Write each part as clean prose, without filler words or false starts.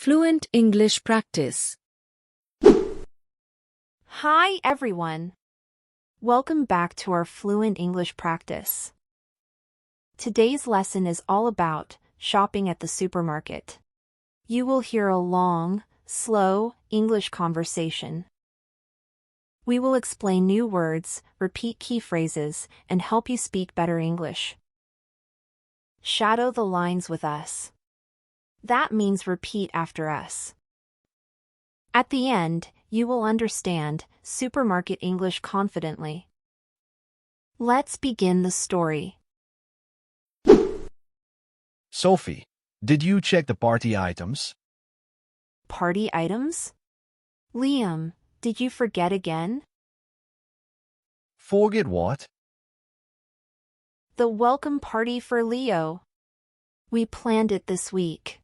Fluent English Practice. Hi, everyone. Welcome back to our Fluent English practice. Today's lesson is all about shopping at the supermarket. You will hear a long, slow English conversation. We will explain new words, repeat key phrases, and help you speak better English. Shadow the lines with us. That means repeat after us. At the end, you will understand supermarket English confidently. Let's begin the story. Sophie, did you check the party items? Party items? Liam, did you forget again? Forget what? The welcome party for Leo. We planned it this week.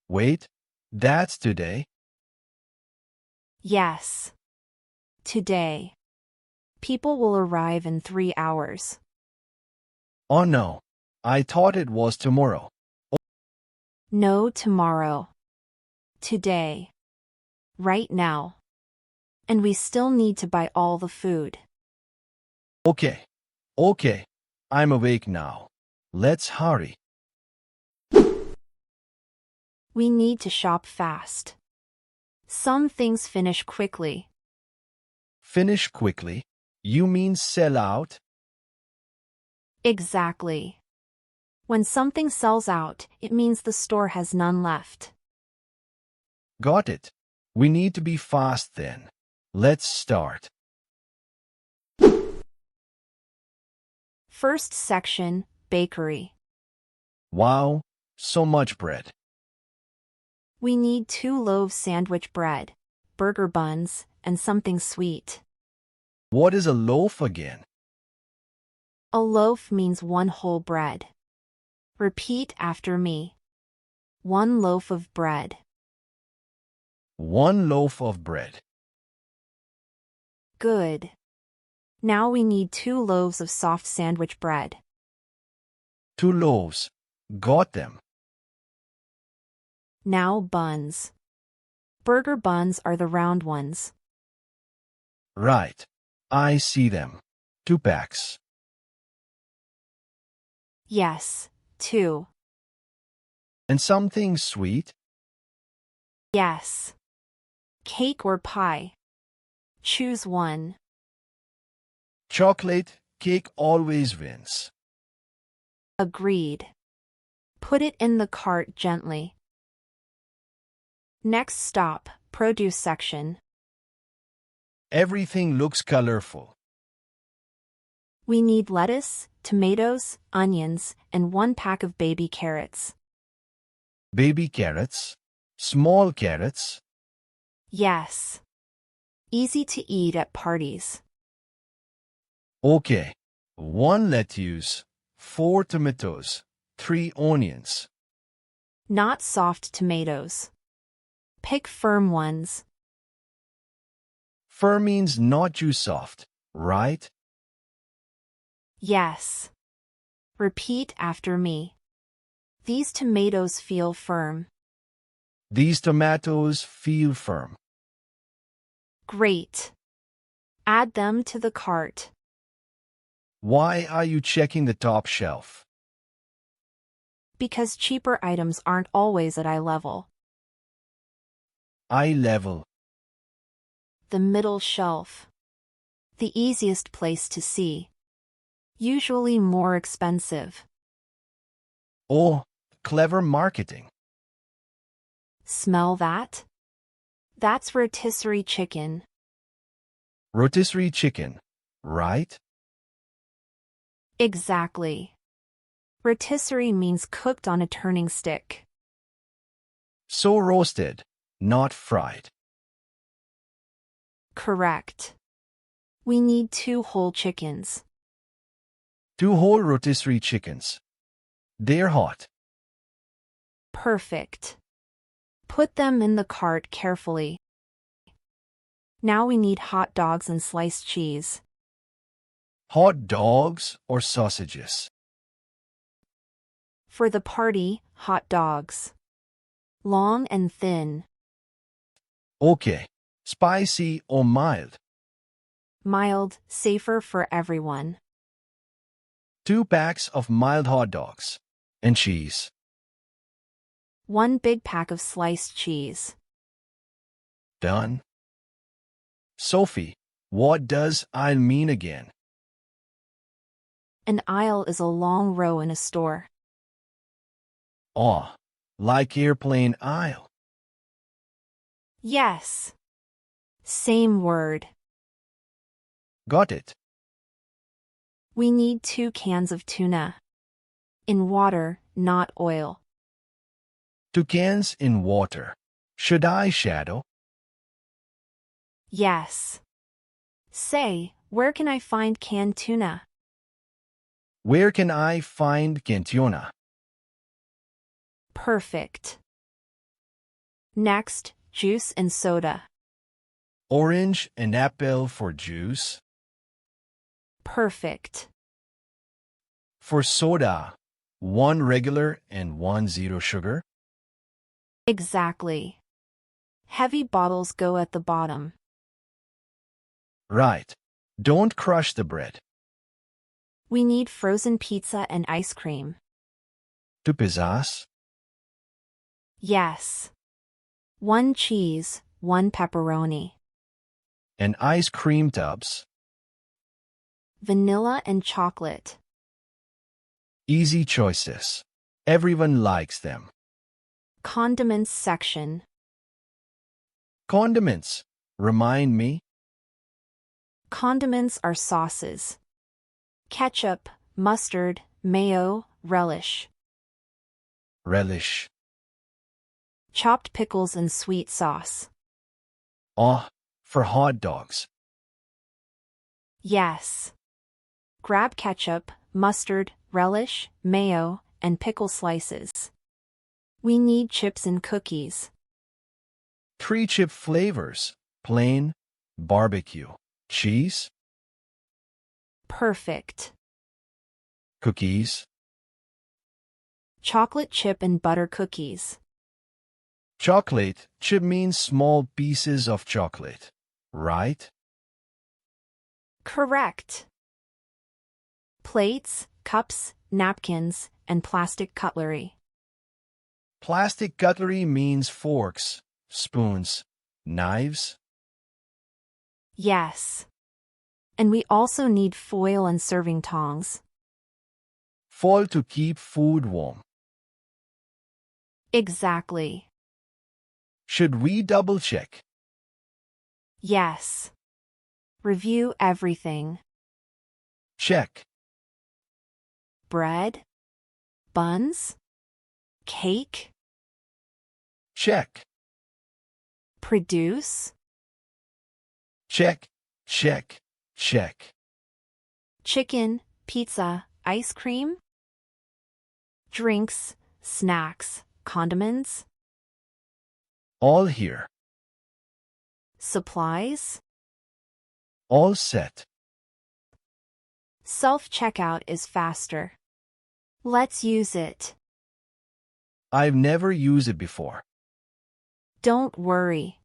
Wait, that's today? Yes. Today. People will arrive in 3 hours. Oh no, I thought it was tomorrow. No, tomorrow. Today. Right now. And we still need to buy all the food. Okay, I'm awake now. Let's hurry. We need to shop fast. Some things finish quickly. Finish quickly? You mean sell out? Exactly. When something sells out, it means the store has none left. Got it. We need to be fast then. Let's start. First section, bakery. Wow, so much bread. We need 2 loaves sandwich bread, burger buns, and something sweet. What is a loaf again? A loaf means 1 whole bread. Repeat after me. 1 loaf of bread. 1 loaf of bread. Good. Now we need 2 loaves of soft sandwich bread. 2 loaves. Got them. Now buns. Burger buns are the round ones. Right. I see them. 2 packs. Yes, 2. And something sweet? Yes. Cake or pie? Choose one. Chocolate cake always wins. Agreed. Put it in the cart gently. Next stop, produce section. Everything looks colorful. We need lettuce, tomatoes, onions, and 1 pack of baby carrots. Baby carrots? Small carrots? Yes. Easy to eat at parties. Okay. 1 lettuce, 4 tomatoes, 3 onions. Not soft tomatoes. Pick firm ones. Firm means not too soft, right? Yes. Repeat after me. These tomatoes feel firm. These tomatoes feel firm. Great. Add them to the cart. Why are you checking the top shelf? Because cheaper items aren't always at eye level. Eye level. The middle shelf. The easiest place to see. Usually more expensive. Oh, clever marketing. Smell that? That's rotisserie chicken. Rotisserie chicken, right? Exactly. Rotisserie means cooked on a turning stick. So roasted, not fried. Correct. We need 2 whole chickens. 2 whole rotisserie chickens. They're hot. Perfect. Put them in the cart carefully. Now we need hot dogs and sliced cheese. Hot dogs or sausages? For the party, hot dogs. Long and thin. Okay. Spicy or mild? Mild, safer for everyone. 2 packs of mild hot dogs. And cheese. 1 big pack of sliced cheese. Done. Sophie, what does aisle mean again? An aisle is a long row in a store. Oh, like airplane aisle. Yes. Same word. Got it. We need 2 cans of tuna. In water, not oil. 2 cans in water. Should I shadow? Yes. Say, where can I find canned tuna? Where can I find Cantona? Perfect. Next, juice and soda. Orange and apple for juice. Perfect. For soda, 1 regular and 1 zero sugar. Exactly. Heavy bottles go at the bottom. Right. Don't crush the bread. We need frozen pizza and ice cream. 2 pizzas. Yes. 1 cheese, 1 pepperoni. And ice cream tubs. Vanilla and chocolate. Easy choices. Everyone likes them. Condiments section. Condiments. Remind me. Condiments are sauces. Ketchup, mustard, mayo, relish. Relish. Chopped pickles and sweet sauce. Oh, for hot dogs. Yes. Grab ketchup, mustard, relish, mayo, and pickle slices. We need chips and cookies. 3 chip flavors. Plain, barbecue, cheese, Perfect. cookies. Chocolate chip and butter cookies. Chocolate chip means small pieces of chocolate, right? Correct. Plates, cups, napkins, and plastic cutlery. Plastic cutlery means forks, spoons, knives. Yes. And we also need foil and serving tongs. Foil to keep food warm. Exactly. Should we double check? Yes. Review everything. Check. Bread? Buns? Cake? Check. Produce? Check. Check. Check. Chicken, pizza, ice cream? Drinks, snacks, condiments? All here. Supplies? All set. Self-checkout is faster. Let's use it. I've never used it before. Don't worry.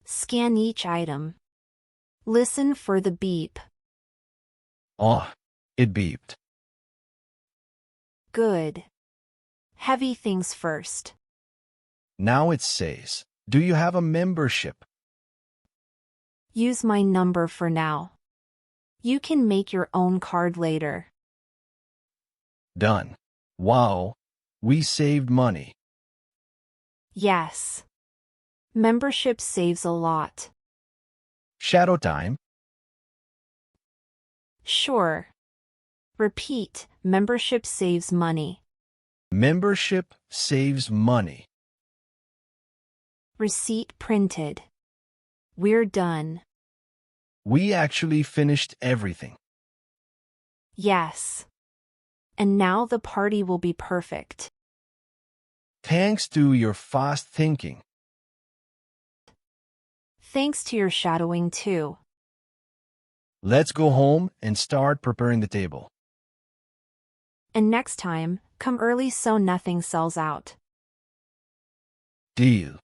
Scan each item. Listen for the beep. Oh, it beeped. Good. Heavy things first. Now it says, do you have a membership? Use my number for now. You can make your own card later. Done. Wow. We saved money. Yes. Membership saves a lot. Shadow time. Sure. Repeat, membership saves money. Membership saves money. Receipt printed. We're done. We actually finished everything. Yes. And now the party will be perfect. Thanks to your fast thinking. Thanks to your shadowing too. Let's go home and start preparing the table. And next time, come early so nothing sells out. Deal.